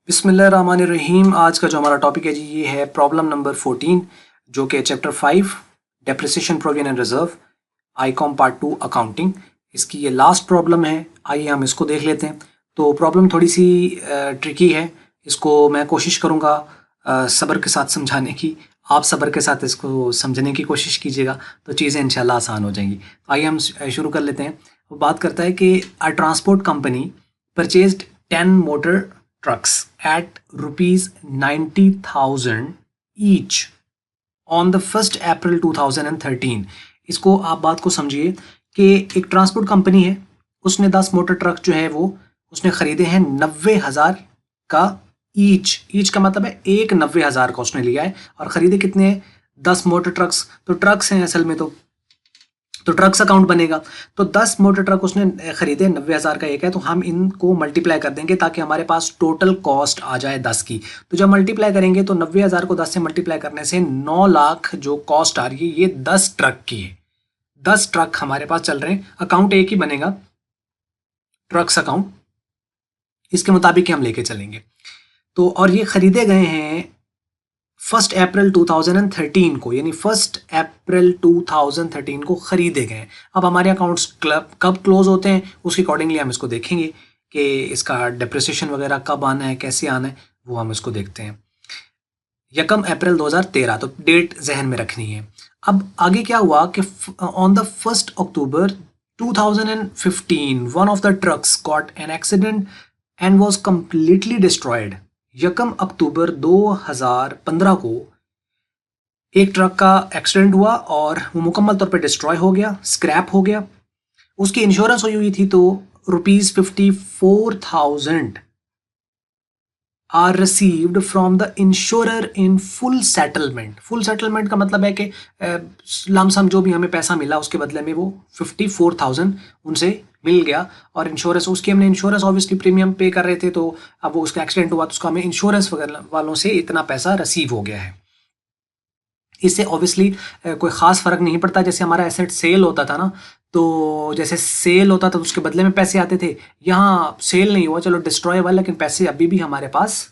बिस्मिल्लाहिर्रहमानिर्रहीम। आज का जो हमारा टॉपिक है जी ये है प्रॉब्लम नंबर 14 जो कि chapter 5 depreciation provision and reserve Icom part 2 accounting. इसकी ये लास्ट प्रॉब्लम है। आइए हम इसको देख लेते हैं। तो प्रॉब्लम थोड़ी सी ट्रिकी है। इसको मैं कोशिश करूँगा सब्र के साथ समझाने की। आप सब्र के साथ इसको समझने की कोशिश कीजिएगा तो चीज़ें इंशाल्लाह आसान हो जाएंगी। आइए हम शुरू कर लेते हैं। वो बात करता है कि अ transport company purchased 10 motor trucks at rupees 90,000 each on the 1st April 2013। इसको आप बात को समझिए कि एक ट्रांसपोर्ट कंपनी है, उसने 10 मोटर ट्रक जो है वो उसने खरीदे हैं 90,000 का। ईच का मतलब है एक 90,000 का उसने लिया है और खरीदे कितने हैं 10 मोटर ट्रक्स। तो ट्रक्स हैं असल में तो ट्रक्स अकाउंट बनेगा। तो 10 मोटर ट्रक उसने खरीदे 90,000 का एक है, तो हम इनको मल्टीप्लाई कर देंगे ताकि हमारे पास टोटल कॉस्ट आ जाए 10 की। तो जब मल्टीप्लाई करेंगे तो 90,000 को 10 से मल्टीप्लाई करने से 9 लाख जो कॉस्ट आ रही है ये 10 ट्रक की है। 10 ट्रक हमारे पास चल रहे हैं। अकाउंट एक ही बनेगा, ट्रक्स अकाउंट, इसके मुताबिक हम लेके चलेंगे। तो और ये खरीदे गए हैं 1 अप्रैल 2013 को, यानी 1 अप्रैल 2013 को खरीदे गए। अब हमारे अकाउंट्स कब क्लोज होते हैं उसके अकॉर्डिंगली हम इसको देखेंगे कि इसका डेप्रिसिएशन वगैरह कब आना है, कैसे आना है, वो हम इसको देखते हैं। 1 अप्रैल 2013, तो डेट जहन में रखनी है। अब आगे क्या हुआ कि on the 1 October 2015 one of the trucks got an accident and was completely destroyed. 1 अक्टूबर 2015 को एक ट्रक का एक्सीडेंट हुआ और वो मुकम्मल तौर पे डिस्ट्रॉय हो गया, स्क्रैप हो गया। उसकी इंश्योरेंस हुई थी तो ₹54,000 are received from the insurer in full settlement. Full settlement का मतलब है कि लमसम जो भी हमें पैसा मिला उसके बदले में वो 54,000 उनसे मिल गया। और इंश्योरेंस उसकी हमने इंश्योरेंस ऑब्वियसली प्रीमियम पे कर रहे थे, तो अब वो उसका एक्सीडेंट हुआ तो उसका हमें इंश्योरेंस वगैरह वालों से इतना पैसा रिसीव हो गया है। इससे ऑब्वियसली कोई ख़ास फ़र्क नहीं पड़ता। जैसे हमारा एसेट सेल होता था ना, तो जैसे सेल होता था तो उसके बदले में पैसे आते थे। यहाँ सेल नहीं हुआ, चलो डिस्ट्रॉय हुआ, लेकिन पैसे अभी भी हमारे पास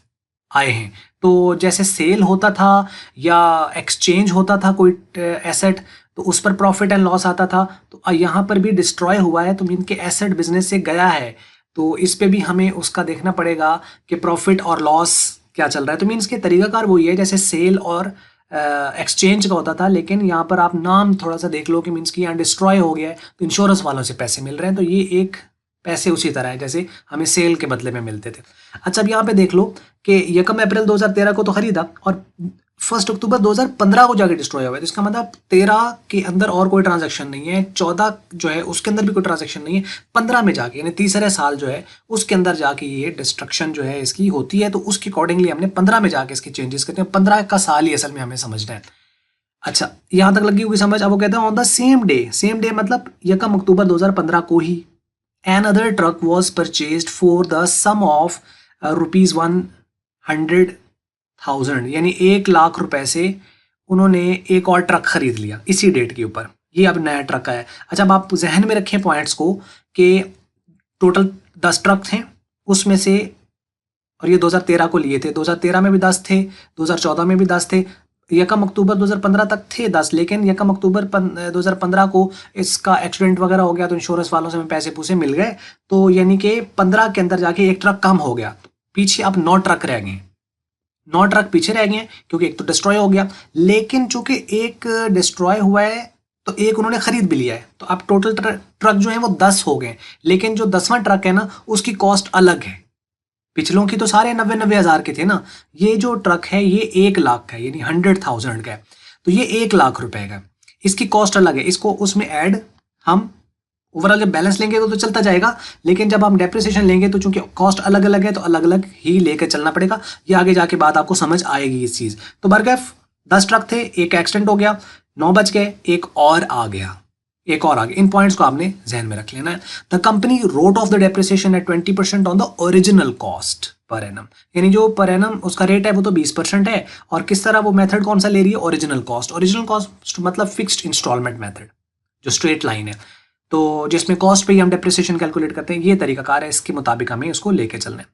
आए हैं। तो जैसे सेल होता था या एक्सचेंज होता था कोई एसेट तो उस पर प्रॉफिट एंड लॉस आता था, तो यहाँ पर भी डिस्ट्रॉय हुआ है तो मीन के एसेट बिजनेस से गया है, तो इस पे भी हमें उसका देखना पड़ेगा कि प्रॉफिट और लॉस क्या चल रहा है। तो मीन्स के तरीकाकार वही है जैसे सेल और एक्सचेंज का होता था, लेकिन यहाँ पर आप नाम थोड़ा सा देख लो कि मीन्स कि यहाँ डिस्ट्रॉय हो गया है तो इंश्योरेंस वालों से पैसे मिल रहे हैं। तो ये एक पैसे उसी तरह है जैसे हमें सेल के बदले में मिलते थे। अच्छा, अब यहाँ पे देख लो कि 1 अप्रैल 2013 को तो खरीदा और 1 अक्टूबर 2015 को जाके डिस्ट्रॉय हुआ है। तो इसका मतलब 13 के अंदर और कोई ट्रांजैक्शन नहीं है, 14 जो है उसके अंदर भी कोई ट्रांजैक्शन नहीं है, 15 में जाके यानी तीसरे साल जो है उसके अंदर जाके ये डिस्ट्रक्शन जो है इसकी होती है। तो उसके अकॉर्डिंगली हमने 15 में जाके इसकी चेंजेस करते हैं। 15 का साल ही असल में हमें समझना है। अच्छा, यहाँ तक लगी होगी समझ। अब वो कहते हैं ऑन द सेम डे मतलब 1 अक्टूबर 2015 को ही another truck was purchased for the sum of ₹100,000, यानी 1 लाख रुपए से उन्होंने एक और ट्रक खरीद लिया इसी डेट के ऊपर। ये अब नया ट्रक आया। अच्छा, अब आप जहन में रखें पॉइंट्स को कि टोटल 10 ट्रक थे उसमें से, और ये 2013 को लिए थे, 2013 में भी 10 थे, 2014 में भी 10 थे, 1 अक्टूबर 2015 तक थे 10, लेकिन 1 अक्टूबर 2015 को इसका एक्सीडेंट वगैरह हो गया तो इंश्योरेंस वालों से हमें पैसे पूसे मिल गए। तो यानी कि 15 के अंदर जाके एक ट्रक कम हो गया, तो पीछे अब 9 ट्रक रह गए। 9 ट्रक पीछे रह गए क्योंकि एक तो डिस्ट्रॉय हो गया, लेकिन चूंकि एक डिस्ट्रॉय हुआ है तो एक उन्होंने खरीद भी लिया है। तो अब टोटल ट्रक जो है वो 10 हो गए, लेकिन जो 10वां ट्रक है ना उसकी कॉस्ट अलग है। पिछलों की तो सारे 90,000 के थे ना, ये जो ट्रक है ये 1 लाख का है, यानी 100,000 का है। तो ये 1 लाख रुपए का, इसकी कॉस्ट अलग है। इसको उसमें ऐड हम ओवरऑल जब बैलेंस लेंगे तो चलता जाएगा, लेकिन जब हम डेप्रिसिएशन लेंगे तो चूंकि कॉस्ट अलग अलग है तो अलग अलग ही लेकर चलना पड़ेगा। ये आगे जाके बात आपको समझ आएगी इस चीज। तो बरगैफ 10 ट्रक थे, एक एक्सीडेंट हो गया, 9 बच गए, एक और आ गया। इन पॉइंट्स को आपने जहन में रख लेना है। The company wrote off the depreciation at 20% on the original cost per annum, यानी जो पर एनम उसका रेट है वो तो 20% है। और किस तरह वो मेथड कौन सा ले रही है, ओरिजिनल कॉस्ट मतलब फिक्स्ड इंस्टॉलमेंट मेथड जो स्ट्रेट लाइन है, तो जिसमें कॉस्ट पे ही हम डेप्रिसिएशन कैलकुलेट करते हैं। ये तरीकाकार है, इसके मुताबिक हमें उसको लेके चलना है।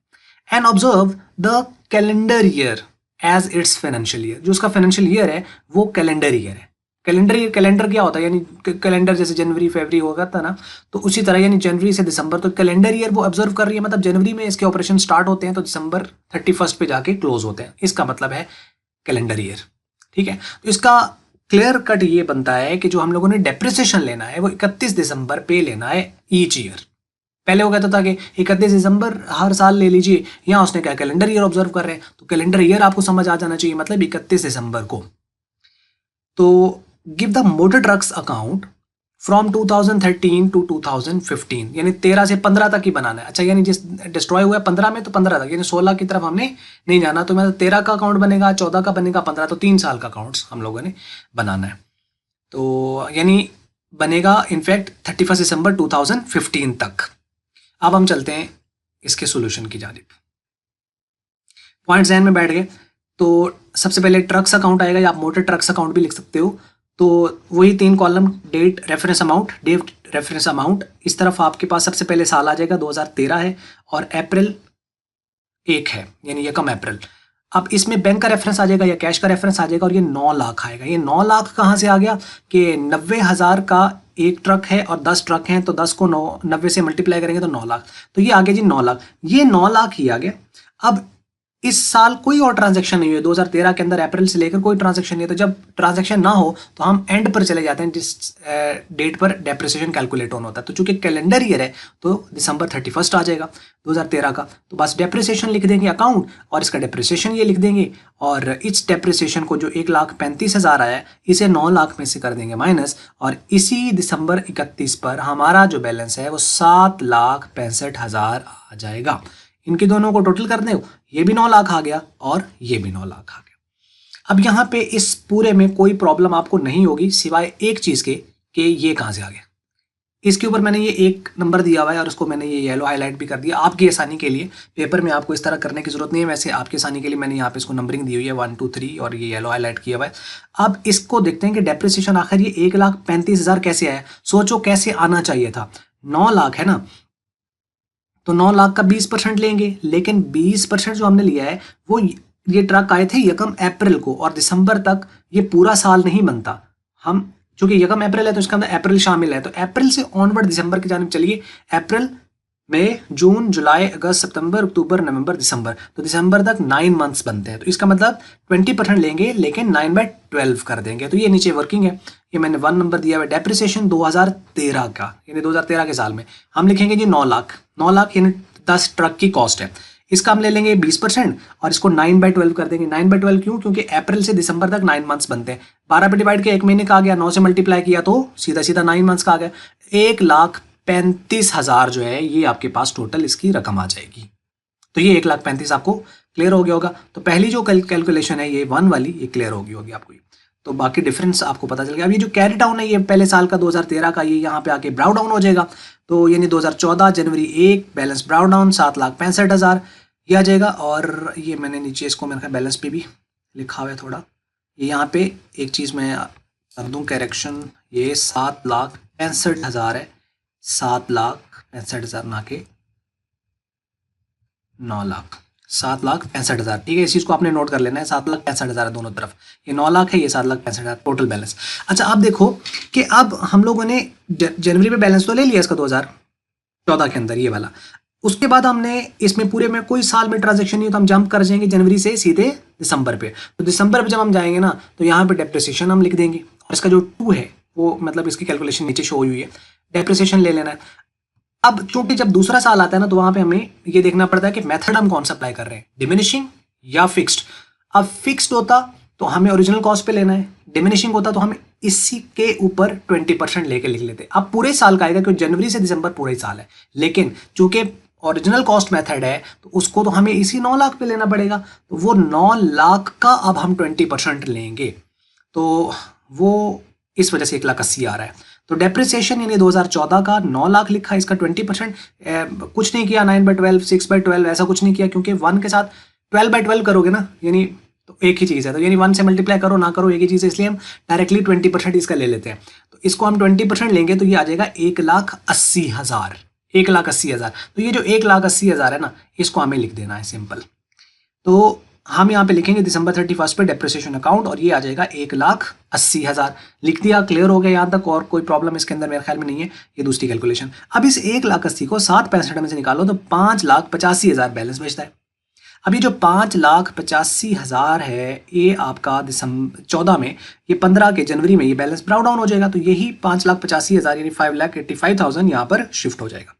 And observe the calendar year as its financial year. जो उसका फाइनेंशियल ईयर है वो कैलेंडर ईयर है। कैलेंडर क्या होता है, यानी कैलेंडर जैसे जनवरी फरवरी होगा था ना, तो उसी तरह यानी जनवरी से दिसंबर, तो कैलेंडर ईयर वो ऑब्जर्व कर रही है, मतलब जनवरी में इसके ऑपरेशन स्टार्ट होते हैं तो दिसंबर 31 पे जाके क्लोज होते हैं, इसका मतलब है कैलेंडर ईयर। ठीक है, तो इसका क्लियर कट ये बनता है कि जो हम लोगों ने डेप्रिसिएशन लेना है वो 31 दिसंबर पे लेना है ईच ईयर। पहले हो गया था कि 31 दिसंबर हर साल ले लीजिए, यहाँ उसने क्या कैलेंडर ईयर ऑब्जर्व कर रहे हैं, तो कैलेंडर ईयर आपको समझ आ जाना चाहिए, मतलब 31 दिसंबर को। तो give the motor trucks account from 2013 to 2015, यानी 13 से 15 तक ही बनाना है। अच्छा, यानी जिस डिस्ट्रॉय हुआ है 15 में, तो 15 तक, यानी 16 की तरफ हमने नहीं जाना, तो मतलब 13 का अकाउंट बनेगा, 14 का बनेगा, 15, तो 3 साल का अकाउंट्स हम लोगों ने बनाना है। तो यानी बनेगा इनफैक्ट 31 दिसंबर 2015 तक। अब हम चलते हैं इसके सोल्यूशन की जानिब। पॉइंट ज़हन में बैठ गए, तो सबसे पहले ट्रक्स अकाउंट आएगा, या आप मोटर ट्रक्स अकाउंट भी लिख सकते हो। तो वही 3 कॉलम, डेट रेफरेंस अमाउंट, इस तरफ आपके पास सबसे पहले साल आ जाएगा 2013 है, और अप्रैल 1 है, यानी यकम अप्रैल। अब इसमें बैंक का रेफरेंस आ जाएगा या कैश का रेफरेंस आ जाएगा, और ये 9 लाख आएगा। ये 9 लाख कहाँ से आ गया कि 90,000 का एक ट्रक है और 10 ट्रक हैं, तो 10 को 90 से मल्टीप्लाई करेंगे तो 9 लाख, तो ये आ गया जी 9 लाख। ये 9 लाख ही आ गया। अब इस साल कोई और ट्रांजैक्शन नहीं हुई, 2013 के अंदर अप्रैल से लेकर कोई ट्रांजैक्शन नहीं है, तो जब ट्रांजैक्शन ना हो तो हम एंड पर चले जाते हैं जिस डेट पर डेप्रिसिएशन कैलकुलेट होना होता है। तो चूंकि कैलेंडर ईयर है तो दिसंबर 31 आ जाएगा 2013 का, तो बस डेप्रिसिएशन लिख देंगे अकाउंट, और इसका डेप्रिसिएशन ये लिख देंगे, और इस डेप्रिसिएशन को जो 1,35,000 आया है इसे 9 लाख में से कर देंगे माइनस, और इसी दिसंबर 31 पर हमारा जो बैलेंस है वो 7,65,000 आ जाएगा। इनके दोनों को टोटल कर दें, ये भी 9 लाख आ गया और ये भी 9 लाख आ गया। अब यहाँ पे इस पूरे में कोई प्रॉब्लम आपको नहीं होगी सिवाय एक चीज़ के कि ये कहाँ से आ गया। इसके ऊपर मैंने ये एक नंबर दिया हुआ है और उसको मैंने ये येलो हाईलाइट भी कर दिया आपकी आसानी के लिए। पेपर में आपको इस तरह करने की जरूरत नहीं है, वैसे आपकी आसानी के लिए मैंने यहाँ पे इसको नंबरिंग दी हुई है 1 2 3 और ये येलो हाईलाइट किया हुआ है। अब इसको देखते हैं कि डेप्रिसिएशन आखिर ये 1,35,000 कैसे आया। सोचो कैसे आना चाहिए था, 9 लाख है ना, तो 9 लाख का 20% लेंगे, लेकिन 20% जो हमने लिया है वो ये ट्रक आए थे यकम अप्रैल को, और दिसंबर तक ये पूरा साल नहीं बनता। हम चूंकि यकम अप्रैल है तो इसका अंदर अप्रैल शामिल है, तो अप्रैल से ऑनवर्ड दिसंबर की जानिब चलिए। अप्रैल, मई, जून, जुलाई, अगस्त, सितंबर, अक्टूबर, नवंबर, दिसंबर, तो दिसंबर तक 9 मंथ्स बनते हैं। तो इसका मतलब 20% लेंगे लेकिन 9/12 कर देंगे। तो ये नीचे वर्किंग है, ये मैंने 1 नंबर दिया हुआ है। डेप्रिसिएशन 2013 का, यानी 2013 के साल में हम लिखेंगे जी 9 लाख। 9 लाख यानी 10 ट्रक की कॉस्ट है, इसका हम ले लेंगे 20% और इसको 9/12 कर देंगे। 9/12 क्यों? क्योंकि अप्रैल से दिसंबर तक 9 मंथ्स बनते हैं। 12 पे डिवाइड किया 1 महीने का आ गया, 9 से मल्टीप्लाई किया तो सीधा सीधा 9 मंथ्स का आ गया। 1,35,000 जो है ये आपके पास टोटल इसकी रकम आ जाएगी। तो ये 1,35,000 आपको क्लियर हो गया होगा। तो पहली जो कैलकुलेशन है ये 1 वाली, ये क्लियर हो गई होगी आपको। तो बाकी डिफरेंस आपको पता चल गया। अब ये जो कैरी डाउन है ये पहले साल का 2013 का, ये यहाँ पे आके ब्राउ डाउन हो जाएगा। तो यानी 2014 जनवरी 1 बैलेंस ब्राउ डाउन 7,65,000 ये आ जाएगा। और ये मैंने नीचे इसको मेरे ख्याल बैलेंस पे भी लिखा हुआ है थोड़ा, ये यहाँ पे एक चीज़ मैं कर दूँ करेक्शन, ये 7,65,000 है, 7,65,000 ना के 9 लाख, 7,65,000। ठीक है, इस चीज़ को आपने नोट कर लेना है, 7,65,000 है दोनों तरफ। ये 9 लाख है, ये 7,65,000 टोटल बैलेंस। अच्छा, अब देखो कि अब हम लोगों ने जनवरी में बैलेंस तो ले लिया इसका 2014 के अंदर ये वाला। उसके बाद हमने इसमें पूरे में कोई साल में ट्रांजेक्शन नहीं हो, तो हम जंप कर जाएंगे जनवरी से सीधे दिसंबर पे। तो दिसंबर पे जब हम जाएंगे ना तो यहाँ पे डेप्रिसिएशन हम लिख देंगे, और इसका जो 2 है वो मतलब इसकी कैलकुलेशन नीचे शो हुई है, डेप्रिसिएशन ले लेना है। अब चूंकि जब दूसरा साल आता है ना तो वहां पे हमें ये देखना पड़ता है कि मेथड हम कौन सा अप्लाई कर रहे हैं, डिमिनिशिंग या फिक्स्ड। अब फिक्स्ड होता तो हमें ओरिजिनल कॉस्ट पे लेना है, डिमिनिशिंग होता तो हमें इसी के ऊपर 20% लेके लिख लेते। अब पूरे साल का आएगा क्योंकि जनवरी से दिसंबर पूरा ही साल है, लेकिन चूंकि ओरिजिनल कॉस्ट मेथड है तो उसको तो हमें इसी 9 लाख पे लेना पड़ेगा। तो वो 9 लाख का अब हम 20% लेंगे, तो वो इस वजह से 1,80,000 आ रहा है। तो डेप्रिसिएशन यानी 2014 का 9 लाख लिखा, इसका 20% कुछ नहीं किया, 9/12 6/12 ऐसा कुछ नहीं किया, क्योंकि 1 के साथ 12/12 करोगे ना, यानी तो एक ही चीज़ है, तो यानी 1 से मल्टीप्लाई करो ना करो एक ही चीज़ है, इसलिए हम डायरेक्टली 20% इसका ले लेते हैं। तो इसको हम 20% लेंगे तो ये आ जाएगा 1,80,000। 1,80,000। तो ये जो 1,80,000 है ना, इसको हमें लिख देना है सिंपल। तो हम यहाँ पे लिखेंगे दिसंबर 31 पे डेप्रिसिएशन अकाउंट, और ये आ जाएगा 1,80,000। लिख दिया, क्लियर हो गया यहाँ तक, और कोई प्रॉब्लम इसके अंदर मेरे ख्याल में नहीं है। ये दूसरी कैलकुलेशन। अब इस 1,80,000 को 7% में से निकालो तो 5,85,000 बैलेंस बचता है। अभी जो 5,85,000 है, ये आपका दिसंबर 14 में, ये 15 के जनवरी में ये बैलेंस ब्राउ डाउन हो जाएगा। तो यही 5,85,000 यानी 5,85,000 यहाँ पर शिफ्ट हो जाएगा।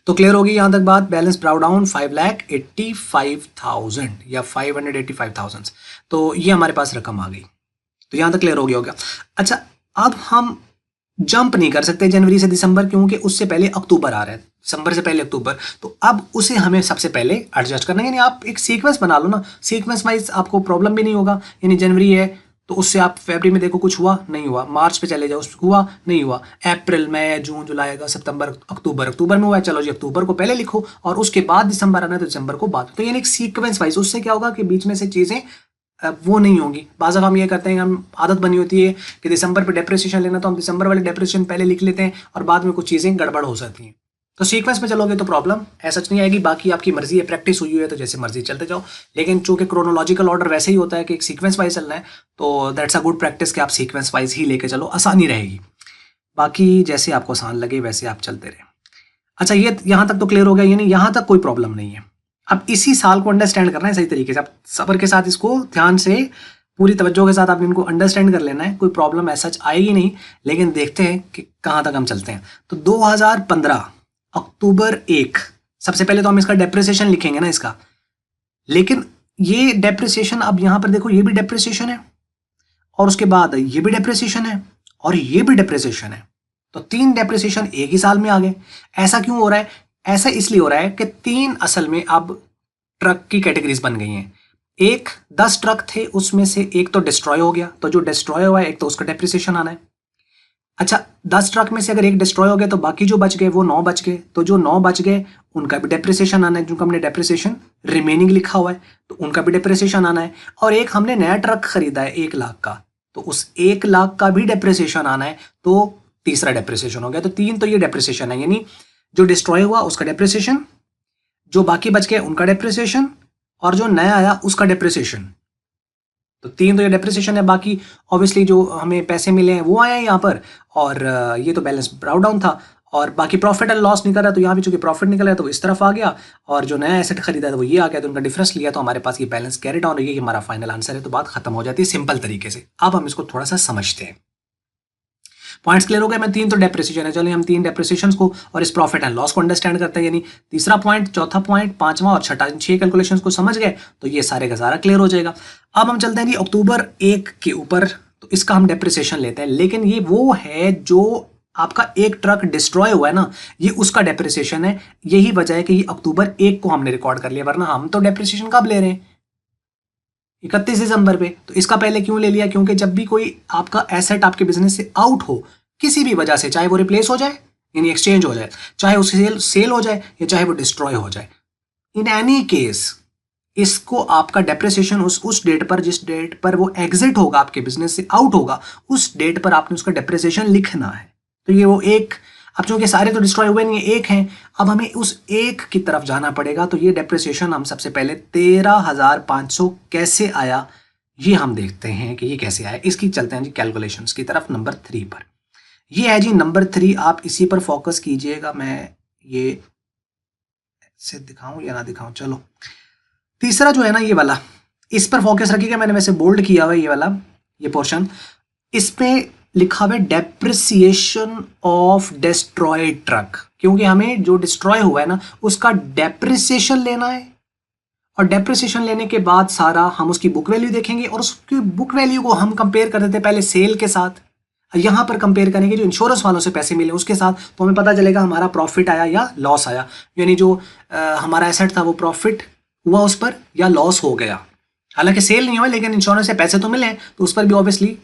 तो क्लियर होगी यहां तक बात। बैलेंस ब्राउ डाउन 5,85,000 या 585,000। तो ये हमारे पास रकम आ गई। तो यहां तक क्लियर हो गया होगा। अच्छा, अब हम जंप नहीं कर सकते जनवरी से दिसंबर, क्योंकि उससे पहले अक्टूबर आ रहा है, दिसंबर से पहले अक्टूबर। तो अब उसे हमें सबसे पहले एडजस्ट करना है। यानी आप एक सीक्वेंस बना लो ना, सीक्वेंस वाइज आपको प्रॉब्लम भी नहीं होगा। यानी जनवरी है तो उससे आप फरवरी में देखो कुछ हुआ नहीं हुआ, मार्च पे चले जाओ हुआ नहीं हुआ, अप्रैल, मई, जून, जुलाई, अगस्त, सितंबर, अक्टूबर, अक्टूबर में हुआ, चलो जी अक्टूबर को पहले लिखो, और उसके बाद दिसंबर आना है तो दिसंबर को बाद। तो यानी एक सीक्वेंस वाइज। उससे क्या होगा कि बीच में से चीज़ें वो नहीं होंगी। बाज़ हम ये करते हैं, हम आदत बनी होती है कि दिसंबर पे डेप्रिसिएशन लेना, तो हम दिसंबर वाले डेप्रिसिएशन पहले लिख लेते हैं और बाद में कुछ चीज़ें गड़बड़ हो जाती हैं। तो सीक्वेंस में चलोगे तो प्रॉब्लम ऐसा नहीं आएगी। बाकी आपकी मर्जी है, प्रैक्टिस हुई है तो जैसे मर्जी चलते जाओ। लेकिन चूंकि क्रोनोलॉजिकल ऑर्डर वैसे ही होता है कि एक सीक्वेंस वाइज चलना है, तो दैट्स अ गुड प्रैक्टिस कि आप सीक्वेंस वाइज ही लेके चलो, आसानी रहेगी। बाकी जैसे आपको आसान लगे वैसे आप चलते रहे। अच्छा, ये यहाँ तक तो क्लियर हो गया, यानी यहाँ तक कोई प्रॉब्लम नहीं है। अब इसी साल को अंडरस्टैंड करना है सही तरीके से। आप सब्र के साथ इसको ध्यान से, पूरी तवज्जो के साथ आप इनको अंडरस्टैंड कर लेना है। कोई प्रॉब्लम ऐसा आएगी नहीं, लेकिन देखते हैं कि कहाँ तक हम चलते हैं। तो 2015 अक्टूबर 1, सबसे पहले तो हम इसका डेप्रिसिएशन लिखेंगे ना इसका। लेकिन ये डेप्रिसिएशन, अब यहां पर देखो, ये भी डेप्रिसिएशन है, और उसके बाद ये भी डेप्रिसिएशन है, और ये भी डेप्रिसिएशन है। तो 3 डेप्रिसिएशन एक ही साल में आ गए। ऐसा क्यों हो रहा है? ऐसा इसलिए हो रहा है कि 3 असल में अब ट्रक की कैटेगरीज बन गई हैं। 10 ट्रक थे, उसमें से एक तो डिस्ट्रॉय हो गया, तो जो डिस्ट्रॉय हुआ है एक तो उसका डेप्रिसिएशन आना है। अच्छा, 10 ट्रक में से अगर एक डिस्ट्रॉय हो गया तो बाकी जो बच गए वो 9 बच गए, तो जो 9 बच गए उनका भी डेप्रिसिएशन आना है, जिनका हमने डेप्रिसिएशन रिमेनिंग लिखा हुआ है तो उनका भी डेप्रिसिएशन आना है। और एक हमने नया ट्रक खरीदा है 1 लाख का, तो उस 1 लाख का भी डेप्रिसिएशन आना है, तो तीसरा डेप्रिसिएशन हो गया। तो 3 तो ये डेप्रिसिएशन है, यानी जो डिस्ट्रॉय हुआ उसका डेप्रिसिएशन, जो बाकी बच गए उनका डेप्रिसिएशन, और जो नया आया उसका डेप्रिसिएशन। तो 3 तो ये डेप्रिसिएशन है। बाकी ऑब्वियसली जो हमें पैसे मिले हैं वो आया है यहाँ पर, और ये तो बैलेंस ब्राउ डाउन था। और बाकी प्रॉफिट एंड लॉस निकल रहा है, तो यहाँ भी चूंकि प्रॉफिट निकल रहा है तो इस तरफ आ गया, और जो नया एसेट खरीदा था वो ये आ गया, तो उनका डिफरेंस लिया, तो हमारे पास ये बैलेंस कैरी डाउन, ये हमारा फाइनल आंसर है। तो बात खत्म हो जाती है सिंपल तरीके से। अब हम इसको थोड़ा सा समझते हैं। पॉइंट्स क्लियर हो गए? मैं 3 तो डेप्रिसिएशन है, चलिए हम 3 डेप्रिसिएशन को और इस प्रॉफिट एंड लॉस को अंडरस्टैंड करते हैं। यानी तीसरा पॉइंट, चौथा पॉइंट, पांचवा और छठा, 6 कैलकुलेशंस को समझ गए तो ये सारे का सारा क्लियर हो जाएगा। अब हम चलते हैं जी अक्टूबर 1 के ऊपर, तो इसका हम डेप्रिसिएशन लेते हैं। लेकिन ये वो है जो आपका एक ट्रक डिस्ट्रॉय हुआ है ना, ये उसका डेप्रिसिएशन है। यही वजह है कि ये अक्टूबर 1 को हमने रिकॉर्ड कर लिया, वरना हम तो डेप्रिसिएशन कब ले रहे हैं? 31 दिसंबर पे। तो इसका पहले क्यों ले लिया? क्योंकि जब भी कोई आपका एसेट आपके बिजनेस से आउट हो किसी भी वजह से, चाहे वो रिप्लेस हो जाए यानी एक्सचेंज हो जाए, चाहे उसकी सेल हो जाए, या चाहे वो डिस्ट्रॉय हो जाए, इन एनी केस इसको आपका डेप्रिसिएशन उस डेट पर, जिस डेट पर वो एग्जिट होगा, आपके बिजनेस से आउट होगा, उस डेट पर आपने उसका डेप्रिसिएशन लिखना है। तो ये वो एक, अब चूंकि सारे तो डिस्ट्रॉय हुए नहीं, एक हैं, अब हमें उस एक की तरफ जाना पड़ेगा। तो ये डेप्रिसिएशन हम सबसे पहले 13,500 कैसे आया ये हम देखते हैं कि ये कैसे आया। इसकी चलते हैं जी कैलकुलेशंस की तरफ, नंबर 3 पर। ये है जी नंबर 3, आप इसी पर फोकस कीजिएगा। मैं ये से दिखाऊं या ना दिखाऊं, चलो तीसरा जो है ना ये वाला, इस पर फोकस रखिएगा। मैंने वैसे बोल्ड किया हुआ ये वाला, ये पोर्शन, इस पे लिखा हुआ है डेप्रिसिएशन ऑफ डिस्ट्रॉयड ट्रक, क्योंकि हमें जो डिस्ट्रॉय हुआ है ना उसका डेप्रिसिएशन लेना है। और डेप्रिसिएशन लेने के बाद सारा हम उसकी बुक वैल्यू देखेंगे, और उसकी बुक वैल्यू को हम कंपेयर कर देते पहले सेल के साथ, यहां पर कंपेयर करेंगे जो इंश्योरेंस वालों से पैसे मिले उसके साथ, तो हमें पता चलेगा हमारा प्रॉफिट आया या लॉस आया। यानी जो हमारा एसेट था वो प्रॉफिट हुआ उस पर या लॉस हो गया। हालांकि सेल नहीं हुआ लेकिन इंश्योरेंस से पैसे तो मिले, तो उस पर भी ऑब्वियसली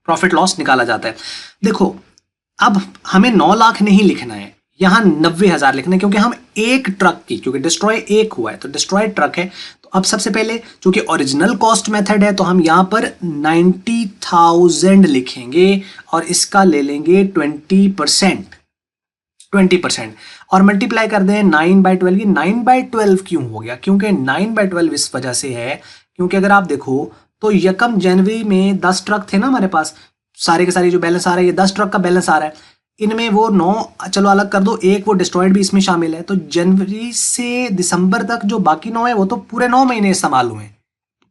प्रॉफिट लॉस निकाला जाता है। देखो, अब हमें 9 लाख नहीं लिखना है, यहां 90,000 लिखना है, क्योंकि हम एक ट्रक की, क्योंकि डिस्ट्रॉय एक हुआ है तो डिस्ट्रॉय ट्रक है। तो अब सबसे पहले चूंकि ओरिजिनल कॉस्ट मेथड है तो हम यहां पर 90,000 लिखेंगे और इसका ले लेंगे 20%। 20%। और मल्टीप्लाई कर दें 9/12 की। 9/12 क्यों हो गया? क्योंकि 9/12 इस वजह से है क्योंकि अगर आप देखो तो यकम जनवरी में 10 ट्रक थे ना हमारे पास, सारे के सारे जो बैलेंस आ रहा है ये 10 ट्रक का बैलेंस आ रहा है, इनमें वो 9 चलो अलग कर दो, एक वो डिस्ट्रॉयड भी इसमें शामिल है, तो जनवरी से दिसंबर तक जो बाकी 9 है वो तो पूरे 9 महीने इस्तेमाल हुए,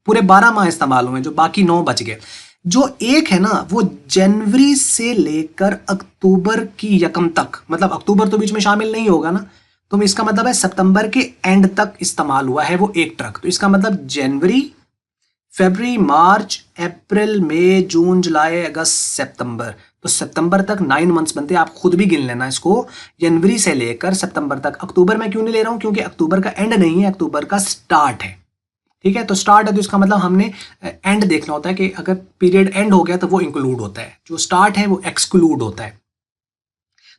पूरे 12 माह इस्तेमाल हुए, जो बाकी 9 बच गए। जो एक है ना वो जनवरी से लेकर अक्टूबर की यकम तक, मतलब अक्टूबर तो बीच में शामिल नहीं होगा ना, तो इसका मतलब है सितंबर के एंड तक इस्तेमाल हुआ है वो एक ट्रक। तो इसका मतलब जनवरी, फरवरी, मार्च, अप्रैल, मई, जून, जुलाई, अगस्त, सितंबर, तो सितंबर तक 9 मंथ्स बनते हैं। आप खुद भी गिन लेना इसको, जनवरी से लेकर सितंबर तक। अक्टूबर में क्यों नहीं ले रहा हूं? क्योंकि अक्टूबर का एंड नहीं है, अक्टूबर का स्टार्ट है। ठीक है, तो स्टार्ट है तो इसका मतलब हमने एंड देखना होता है कि अगर पीरियड एंड हो गया तो वो इंक्लूड होता है, जो स्टार्ट है वो एक्सक्लूड होता है।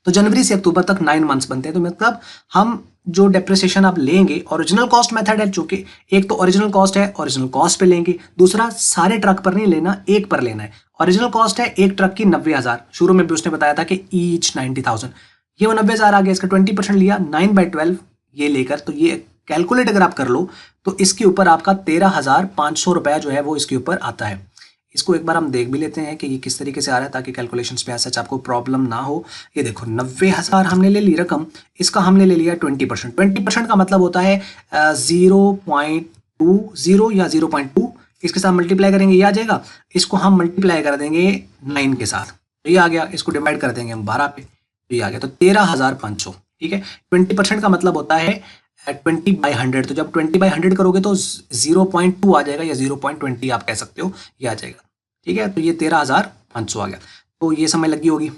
तो जनवरी से अक्टूबर तक 9 मंथ्स बनते हैं। तो मतलब हम जो डेप्रिसिएशन आप लेंगे, ओरिजिनल कॉस्ट मेथड है, चूंकि एक तो ओरिजिनल कॉस्ट है, ओरिजिनल कॉस्ट पे लेंगे, दूसरा सारे ट्रक पर नहीं लेना, एक पर लेना है। ओरिजिनल कॉस्ट है एक ट्रक की 90,000, शुरू में भी उसने बताया था कि ईच 90,000, ये वो 90,000 आ गया, इसका 20% लिया, 9/12 ये लेकर, तो ये कैलकुलेट अगर आप कर लो तो इसके ऊपर आपका 13,500 रुपया जो है वो इसके ऊपर आता है। इसको एक बार हम देख भी लेते हैं कि ये किस तरीके से आ रहा है, ताकि कैलकुलेशंस में सच आपको प्रॉब्लम ना हो। ये देखो 90,000 हमने ले ली रकम, इसका हमने ले लिया 20%। 20% का मतलब होता है 0.20 या 0.2, इसके साथ मल्टीप्लाई करेंगे ये आ जाएगा, इसको हम मल्टीप्लाई कर देंगे 9 के साथ, तो ये आ गया, इसको डिवाइड कर देंगे हम 12 पे, तो ये आ गया, तो 13,500। ठीक है, 20% का मतलब होता है 20/100, तो जब 20/100 करोगे तो 0.2 आ जाएगा या 0.20 आप कह सकते हो, ये आ जाएगा। ठीक है, तो ये 13,500 आ गया, तो ये समझ लगी होगी।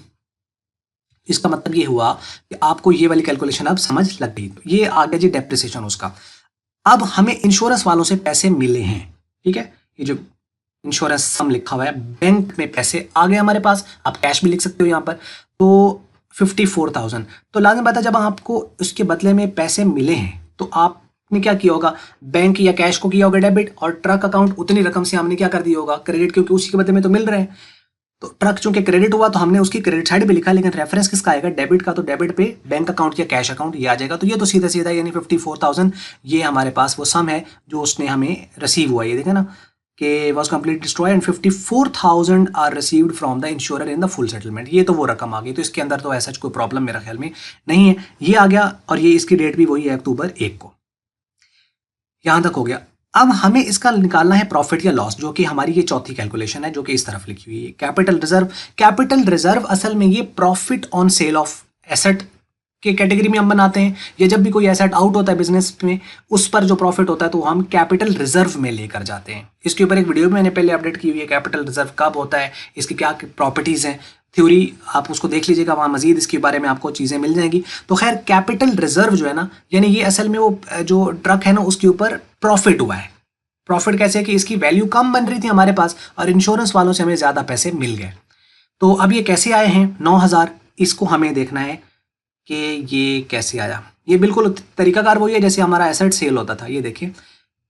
इसका मतलब ये हुआ कि आपको ये वाली कैलकुलेशन अब समझ लग गई। तो ये आ गया जी डेप्रिसिएशन उसका। अब हमें इंश्योरेंस वालों से पैसे मिले हैं। ठीक है, ये जो इंश्योरेंस सम लिखा हुआ है, बैंक में पैसे आ गए हमारे पास, आप कैश भी लिख सकते हो यहाँ पर, तो 54,000। तो लाजिम बात है जब आपको उसके बदले में पैसे मिले हैं तो आपने क्या किया होगा, बैंक या कैश को किया होगा डेबिट, और ट्रक अकाउंट उतनी रकम से हमने क्या कर दिया होगा क्रेडिट, क्योंकि उसी के बदले में तो मिल रहे हैं। तो ट्रक चूंकि क्रेडिट हुआ तो हमने उसकी क्रेडिट साइड पे लिखा, लेकिन रेफरेंस किसका आएगा, डेबिट का, तो डेबिट पे बैंक अकाउंट या कैश अकाउंट ये आ जाएगा। तो ये तो सीधा सीधा यानी 54,000 ये हमारे पास वो सम है जो उसने हमें रिसीव हुआ। ये देखे ना कि was complete destroy and 54,000 are received from the insurer in the full settlement. ये तो वो रकम आ गई, तो इसके अंदर तो ऐसा कोई प्रॉब्लम मेरा ख्याल में नहीं है, ये आ गया। और ये इसकी डेट भी वही है, अक्टूबर 1 को। यहां तक हो गया। अब हमें इसका निकालना है प्रॉफिट या लॉस, जो कि हमारी ये चौथी कैलकुलेशन है, जो कि इस तरफ लिखी हुई है, कैपिटल रिजर्व। कैपिटल रिजर्व असल में ये profit on sale of asset के कैटेगरी में हम बनाते हैं, या जब भी कोई एसेट आउट होता है बिजनेस में उस पर जो प्रॉफिट होता है तो हम कैपिटल रिजर्व में लेकर जाते हैं। इसके ऊपर एक वीडियो भी मैंने पहले अपडेट की हुई है, कैपिटल रिजर्व कब होता है, इसकी क्या प्रॉपर्टीज हैं, थ्योरी आप उसको देख लीजिएगा, वहाँ मजीद इसके बारे में आपको चीज़ें मिल जाएंगी। तो खैर कैपिटल रिजर्व जो है ना, यानी ये असल में वो जो ट्रक है ना उसके ऊपर प्रॉफिट हुआ है। प्रॉफिट कैसे कि इसकी वैल्यू कम बन रही थी हमारे पास और इंश्योरेंस वालों से हमें ज़्यादा पैसे मिल गए। तो अब ये कैसे आए हैं 9,000, इसको हमें देखना है कि ये कैसे आया। ये बिल्कुल तरीकाकार वही है जैसे हमारा एसेट सेल होता था। ये देखिए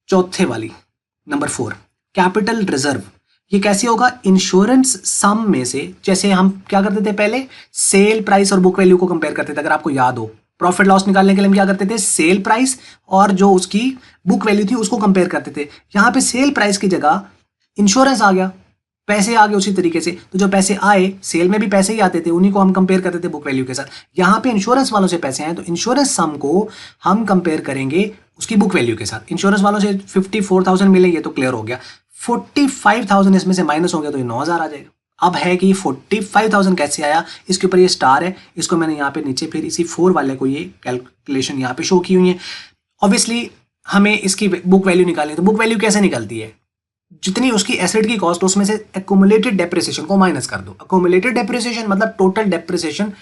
चौथे वाली नंबर 4 कैपिटल रिजर्व, ये कैसे होगा, इंश्योरेंस सम में से, जैसे हम क्या करते थे पहले सेल प्राइस और बुक वैल्यू को कंपेयर करते थे। अगर आपको याद हो प्रॉफिट लॉस निकालने के लिए हम क्या करते थे, सेल प्राइस और जो उसकी बुक वैल्यू थी उसको कंपेयर करते थे। यहाँ पे सेल प्राइस की जगह इंश्योरेंस आ गया, पैसे आ गए उसी तरीके से। तो जो पैसे आए सेल में भी पैसे ही आते थे, उन्हीं को हम कंपेयर करते थे बुक वैल्यू के साथ। यहाँ पे इंश्योरेंस वालों से पैसे आए तो इंश्योरेंस सम को हम कंपेयर करेंगे उसकी बुक वैल्यू के साथ। इंश्योरेंस वालों से 54,000 मिले, ये तो क्लियर हो गया। 45,000 इसमें से माइनस हो गया तो ये 9,000 आ जाएगा। अब है कि 45,000 कैसे आया, इसके ऊपर ये स्टार है, इसको मैंने यहाँ पे नीचे फिर इसी 4 वाले को ये कैलकुलेशन यहाँ पे शो की हुई है। ऑब्वियसली हमें इसकी बुक वैल्यू निकालनी है, तो बुक वैल्यू कैसे निकलती है, जितनी उसकी एसेट की कॉस्ट उसमें से एक्यूमुलेटेड डेप्रिसिएशन को माइनस कर दो। एक्यूमुलेटेड डेप्रिसिएशन मतलब टोटल डेप्रिसिएशन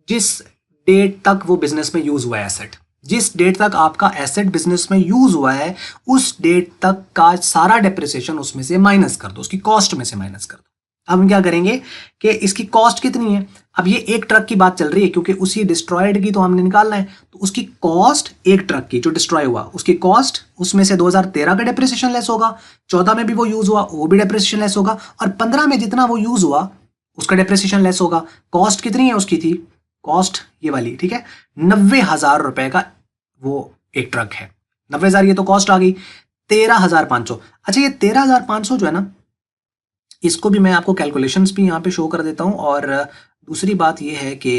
जिस डेट तक वो बिजनेस में यूज हुआ है एसेट, जिस डेट तक आपका एसेट बिजनेस में यूज हुआ है उस डेट तक का सारा डेप्रिसिएशन उसमें से माइनस कर दो, उसकी कॉस्ट में से माइनस कर दो। अब हम क्या करेंगे कि इसकी कॉस्ट कितनी है, अब ये एक ट्रक की बात चल रही है क्योंकि उसी डिस्ट्रॉयड की तो हमने निकालना है। तो उसकी कॉस्ट एक ट्रक की जो डिस्ट्रॉय हुआ उसकी कॉस्ट, उसमें से 2013 का डेप्रिसिएशन लेस होगा, 14 में भी वो यूज हुआ वो भी डेप्रिसिएशन लेस होगा, और 15 में जितना वो यूज हुआ उसका डेप्रिसिएशन लेस होगा। कॉस्ट कितनी है उसकी थी, कॉस्ट ये वाली, ठीक है, 90,000 रुपए का वो एक ट्रक है। 90,000 ये तो कॉस्ट आ गई। 13,500, अच्छा ये 13,500 जो है ना, इसको भी मैं आपको कैलकुलेशंस भी यहाँ पे शो कर देता हूँ। और दूसरी बात ये है कि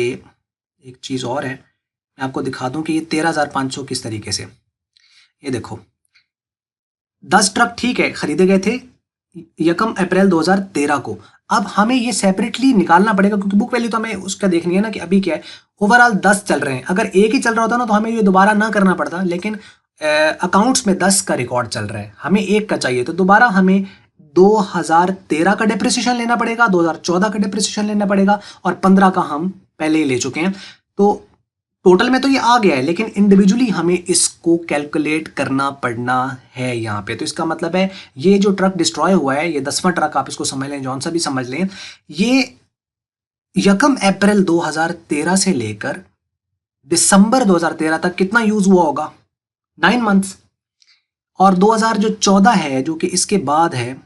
एक चीज़ और है, मैं आपको दिखा दूँ कि ये 13,500 किस तरीके से, ये देखो 10 ट्रक ठीक है खरीदे गए थे 1 अप्रैल 2013 को। अब हमें ये सेपरेटली निकालना पड़ेगा क्योंकि बुक वैल्यू तो हमें उसका देखनी है ना कि अभी क्या है। ओवरऑल 10 चल रहे हैं, अगर एक ही चल रहा होता ना तो हमें ये दोबारा ना करना पड़ता, लेकिन अकाउंट्स में 10 का रिकॉर्ड चल रहा है, हमें एक का चाहिए, तो दोबारा हमें 2013 का डेप्रिसिएशन लेना पड़ेगा, 2014 का डेप्रिसिएशन लेना पड़ेगा, और 15 का हम पहले ही ले चुके हैं। तो टोटल में तो ये आ गया है, लेकिन इंडिविजुअली हमें इसको कैलकुलेट करना पड़ना है यहाँ पे। तो इसका मतलब है ये जो ट्रक डिस्ट्रॉय हुआ है, ये 10वां ट्रक आप इसको समझ लें, जौन सा भी समझ लें, ये 1 अप्रैल 2013 से लेकर दिसंबर 2013 तक कितना यूज हुआ होगा? 9 मंथ्स। और 2014 है जो कि इसके बाद है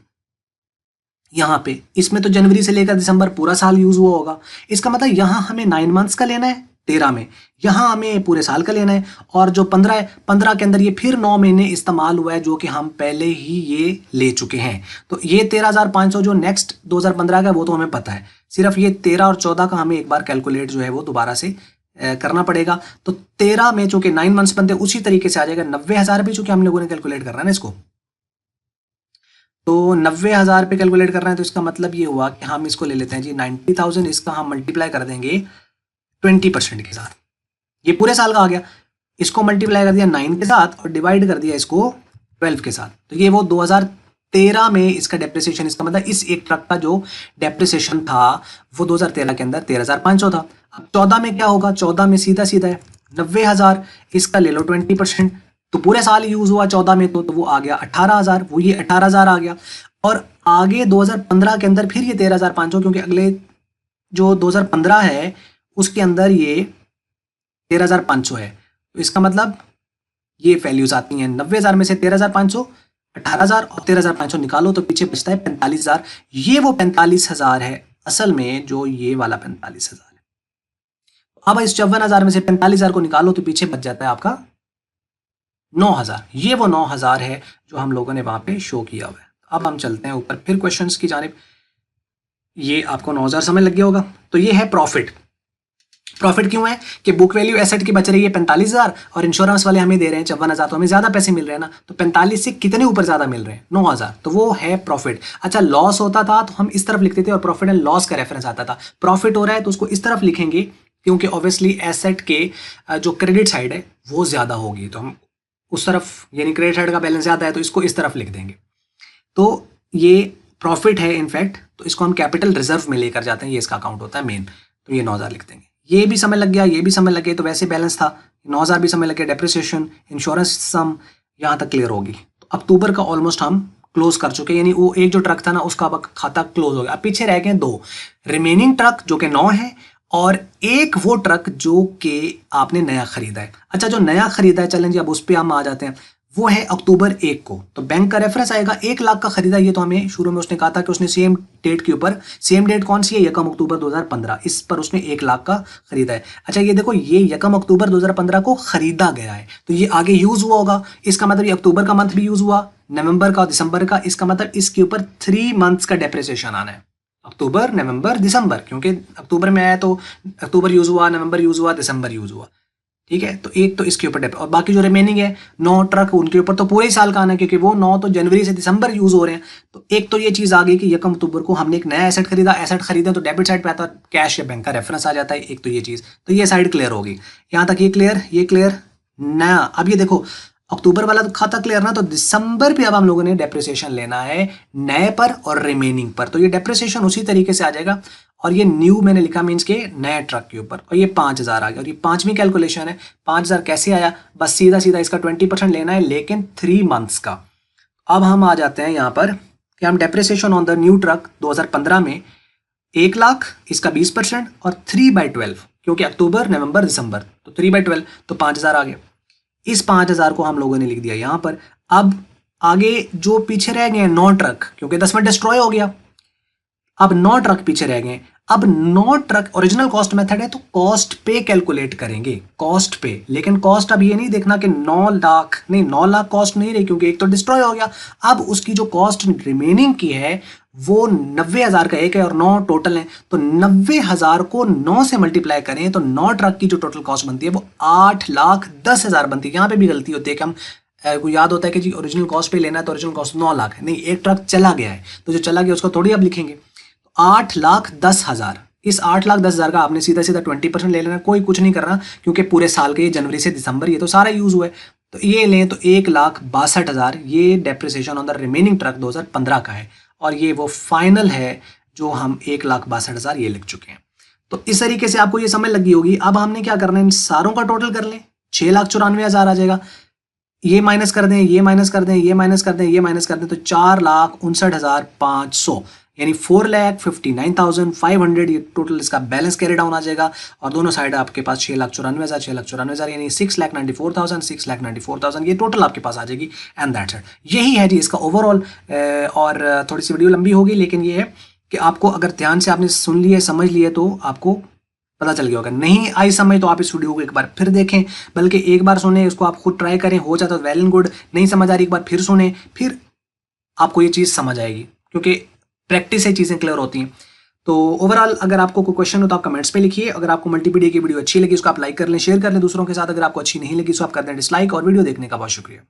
यहाँ पे, इसमें तो जनवरी से लेकर दिसंबर पूरा साल यूज हुआ होगा। इसका मतलब यहाँ हमें 9 मंथ्स का लेना है 13 में, यहाँ हमें पूरे साल का लेना है। और जो 15 है, 15 के अंदर ये फिर 9 महीने इस्तेमाल हुआ है जो कि हम पहले ही ये ले चुके हैं। तो ये 13,500 जो नेक्स्ट 2015 का वो तो हमें पता है, सिर्फ ये 13 और 14 का हमें एक बार कैलकुलेट जो है वो दोबारा से करना पड़ेगा। तो 13 में चूंकि 9 मंथ्स बनते उसी तरीके से आ जाएगा 90,000 भी, चूंकि हम लोगों ने कैलकुलेट करना है ना इसको, तो 90,000 पे कैलकुलेट कर रहे हैं। तो इसका मतलब ये हुआ कि हम इसको ले लेते हैं जी 90,000, इसका हम मल्टीप्लाई कर देंगे 20% के साथ, ये पूरे साल का आ गया। इसको मल्टीप्लाई कर दिया 9 के साथ और डिवाइड कर दिया इसको 12 के साथ, तो ये वो 2013 में इसका डेप्रिसिएशन, इसका मतलब इस एक ट्रक का जो डेप्रिसिएशन था वो 2013 के अंदर 13,500 था। अब 14 में क्या होगा? 14 में सीधा सीधा है 90,000, इसका ले लो 20%, तो पूरे साल यूज हुआ 14 में, तो वो आ गया 18,000, वो ये 18,000 आ गया। और आगे 2015 के अंदर फिर ये 13,500, क्योंकि अगले जो 2015 है उसके अंदर ये 13,500 है। तो इसका मतलब ये वैल्यूज आती हैं 90,000 में से 13,500, 18,000 और 13,500 निकालो तो पीछे बचता है 45,000। ये वो 45,000 है असल में, जो ये वाला 45,000 है। अब इस 54,000 में से 45,000 को निकालो तो पीछे बच जाता है आपका 9,000। ये वो 9,000 है जो हम लोगों ने वहां पे शो किया हुआ है। अब हम चलते हैं ऊपर फिर क्वेश्चंस की जानिब। ये आपको 9,000 समझ लग गया होगा। तो ये है प्रॉफिट। प्रॉफिट क्यों है कि बुक वैल्यू एसेट की बच रही है 45,000 और इंश्योरेंस वाले हमें दे रहे हैं 54,000, तो हमें ज्यादा पैसे मिल रहे हैं ना। तो 45 से कितने ऊपर ज्यादा मिल रहे हैं? 9,000, तो वो है प्रॉफिट। अच्छा, लॉस होता था तो हम इस तरफ लिखते थे और प्रॉफिट एंड लॉस का रेफरेंस आता था। प्रॉफिट हो रहा है तो उसको इस तरफ लिखेंगे क्योंकि ऑब्वियसली एसेट के जो क्रेडिट साइड है वो ज्यादा होगी, तो हम उस तरफ, यानी क्रेडिट साइड का बैलेंस ज्यादा है तो इसको इस तरफ लिख देंगे। तो ये प्रॉफिट है इनफैक्ट, तो इसको हम कैपिटल रिजर्व में लेकर जाते हैं, ये इसका अकाउंट होता है मेन। तो ये 9,000 लिख देंगे। ये भी समझ लग गया, ये भी समझ लग गया, तो वैसे बैलेंस था 9,000 भी समझ लग गया। डेप्रिसिएशन, इंश्योरेंस सम यहाँ तक क्लियर होगी। तो अक्टूबर का ऑलमोस्ट हम क्लोज कर चुके, यानी वो एक जो ट्रक था ना उसका अब खाता क्लोज हो गया। अब पीछे रह गए 2 रिमेनिंग ट्रक जो कि 9 है, और एक वो ट्रक जो कि आपने नया खरीदा है। अच्छा, जो नया खरीदा है, चलें जी अब उस पर हम आ जाते हैं, वो है अक्टूबर 1 को। तो बैंक का रेफरेंस आएगा 1 लाख का खरीदा, ये तो हमें शुरू में उसने कहा था कि उसने सेम डेट के ऊपर, सेम डेट कौन सी है? 1 अक्टूबर 2015, इस पर उसने 1 लाख का खरीदा है। अच्छा, ये देखो, ये 1 अक्टूबर 2015 को खरीदा गया है, तो ये आगे यूज हुआ होगा। इसका मतलब ये अक्टूबर का मंथ भी यूज हुआ, नवंबर का और दिसंबर का। इसका मतलब इसके ऊपर 3 मंथ्स का डेप्रिसिएशन आना है, अक्टूबर, नवंबर, दिसंबर, क्योंकि अक्टूबर में आया तो अक्टूबर यूज हुआ, नवंबर यूज हुआ, दिसंबर यूज हुआ, ठीक है। तो एक तो इसके ऊपर डेप, और बाकी जो रिमेनिंग है 9 ट्रक, उनके ऊपर तो पूरे ही साल का आना है, क्योंकि वो 9 तो जनवरी से दिसंबर यूज हो रहे हैं। तो एक तो ये चीज आ गई कि 1 अक्टूबर को हमने एक नया एसेट खरीदा। एसेट खरीदे तो डेबिट साइड पे आता है कैश या बैंक का रेफरेंस आ जाता है। एक तो ये चीज, तो ये साइड क्लियर होगी। यहाँ तक ये क्लियर, ये क्लियर ना। अब ये देखो, अक्टूबर वाला तो खाता क्लियर ना, तो दिसंबर पे अब हम लोगों ने डेप्रिसिएशन लेना है नए पर और रिमेनिंग पर। तो ये डेप्रिसिएशन उसी तरीके से आ जाएगा, और ये न्यू मैंने लिखा मीन्स के नए ट्रक के ऊपर, और ये 5,000 आ गया। और ये 5वीं कैलकुलेशन है। 5,000 कैसे आया? बस सीधा सीधा इसका 20% लेना है, लेकिन 3 मंथ्स का। अब हम आ जाते हैं यहाँ पर कि हम depreciation on the new truck 2015 में 1 लाख, इसका 20% और 3/12, क्योंकि अक्टूबर, नवंबर, दिसंबर, तो 3/12, तो 5,000 आ गया। इस 5,000 को हम लोगों ने लिख दिया यहाँ पर। अब आगे जो पीछे रह गए 9 ट्रक, क्योंकि 10 में डिस्ट्रॉय हो गया, अब 9 ट्रक पीछे रह गए। अब 9 ट्रक ओरिजिनल कॉस्ट मेथड है तो कॉस्ट पे कैलकुलेट करेंगे, कॉस्ट पे। लेकिन कॉस्ट अब ये नहीं देखना कि 9 लाख, नहीं 9 लाख कॉस्ट नहीं रही क्योंकि एक तो डिस्ट्रॉय हो गया। अब उसकी जो कॉस्ट रिमेनिंग की है वो 90,000 का एक है और 9 टोटल है, तो 90,000 को 9 से मल्टीप्लाई करें तो 9 ट्रक की जो टोटल कॉस्ट बनती है वो 8,10,000 बनती है। यहाँ पे भी गलती होती है कि हम को याद होता है कि जी ओरिजिनल कॉस्ट पे लेना है तो ओरिजिनल कॉस्ट 9 लाख है, नहीं एक ट्रक चला गया है तो जो चला गया उसको थोड़ी अब लिखेंगे। 8,10,000, इस 8,10,000 का आपने सीधा सीधा 20% ले लेना, कोई कुछ नहीं करना क्योंकि पूरे साल के जनवरी से दिसंबर ये तो सारा यूज हुआ है। तो ये लें तो 1,62,000 ये depreciation on the remaining truck 2015 का है और ये वो फाइनल है जो हम 1,62,000 ये लिख चुके हैं। तो इस तरीके से आपको ये समझ लगी होगी। अब हमने क्या करना है, इन सारों का टोटल कर लें, 6,94,000 आ जाएगा। ये माइनस कर दें, ये माइनस कर दें, ये माइनस कर दें, ये माइनस कर दें तो 4,59,500 यानी 4,59,500 ये टोटल इसका बैलेंस कैरी डाउन आ जाएगा। और दोनों साइड आपके पास 6,94,000 6,94,000 यानी 6,94,000 6,94,000 ये टोटल आपके पास आ जाएगी। एंड दैट्स इट, यही है जी इसका ओवरऑल। और थोड़ी सी वीडियो लंबी होगी लेकिन ये है कि आपको अगर ध्यान से आपने सुन लिए समझ लिए तो आपको पता चल गया होगा। नहीं आई समझ तो आप इस वीडियो को एक बार फिर देखें, बल्कि एक बार सुने, उसको आप खुद ट्राई करें, हो जाता तो वेल एंड गुड, नहीं समझ आ रही एक बार फिर सुने, फिर आपको ये चीज़ समझ आएगी क्योंकि प्रैक्टिस से चीज़ें क्लियर होती हैं। तो ओवरऑल अगर आपको कोई क्वेश्चन हो तो आप कमेंट्स पे लिखिए। अगर आपको मल्टीपीडिया की वीडियो अच्छी लगी उसको आप लाइक कर लें, शेयर कर लें दूसरों के साथ। अगर आपको अच्छी नहीं लगी तो आप कर दें डिसलाइक। और वीडियो देखने का बहुत शुक्रिया।